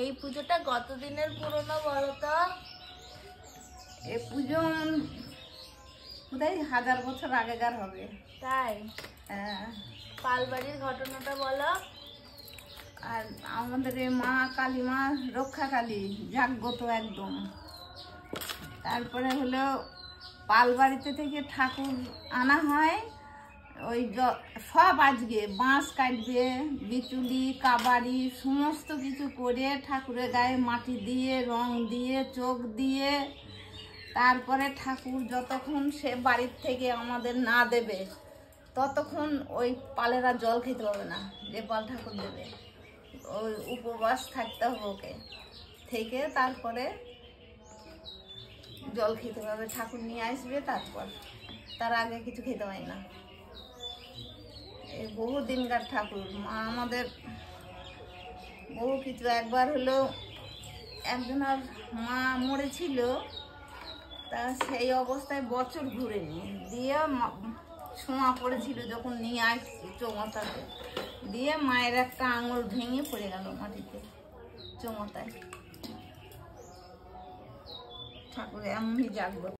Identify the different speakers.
Speaker 1: এই পুজোটা কতদিনের পুরনো বলো তো?
Speaker 2: এই পুজো বোধহয় 1000 বছর আগেকার হবে।
Speaker 1: তাই?
Speaker 2: হ্যাঁ।
Speaker 1: পালবাড়ির ঘটনাটা বলো।
Speaker 2: আর আমাদের এই মা কালী মা রক্ষাকালী জাগ্রত একদম। তারপরে হলো পালবাড়িতে থেকে ঠাকুর আনা হয়। ওই সব আজকে বাঁশ কাটবে, বিচুলি কাবাড়ি সমস্ত কিছু করে ঠাকুরের গায়ে মাটি দিয়ে রং দিয়ে চোখ দিয়ে তারপরে ঠাকুর যতক্ষণ সে বাড়ির থেকে আমাদের না দেবে ততক্ষণ ওই পালেরা জল খেতে পাবে না। যে পাল ঠাকুর দেবে ওই উপবাস থাকতে হবে ওকে, থেকে তারপরে জল খেতে পাবে। ঠাকুর নিয়ে আসবে, তারপর তার আগে কিছু খেতে হয় না। এই বহু দিনকার ঠাকুর মা আমাদের বহু কিছু। একবার হলো একজনের মা মরেছিল, তা সেই অবস্থায় বছর ঘুরেনি, দিয়ে ছোঁয়া পড়েছিল যখন নিয়ে আসছি চৌমাথাতে, দিয়ে মায়ের একটা আঙুল ভেঙে পড়ে গেল মাটিতে চৌমাথায়। ঠাকুর এমনই জাগ্রত।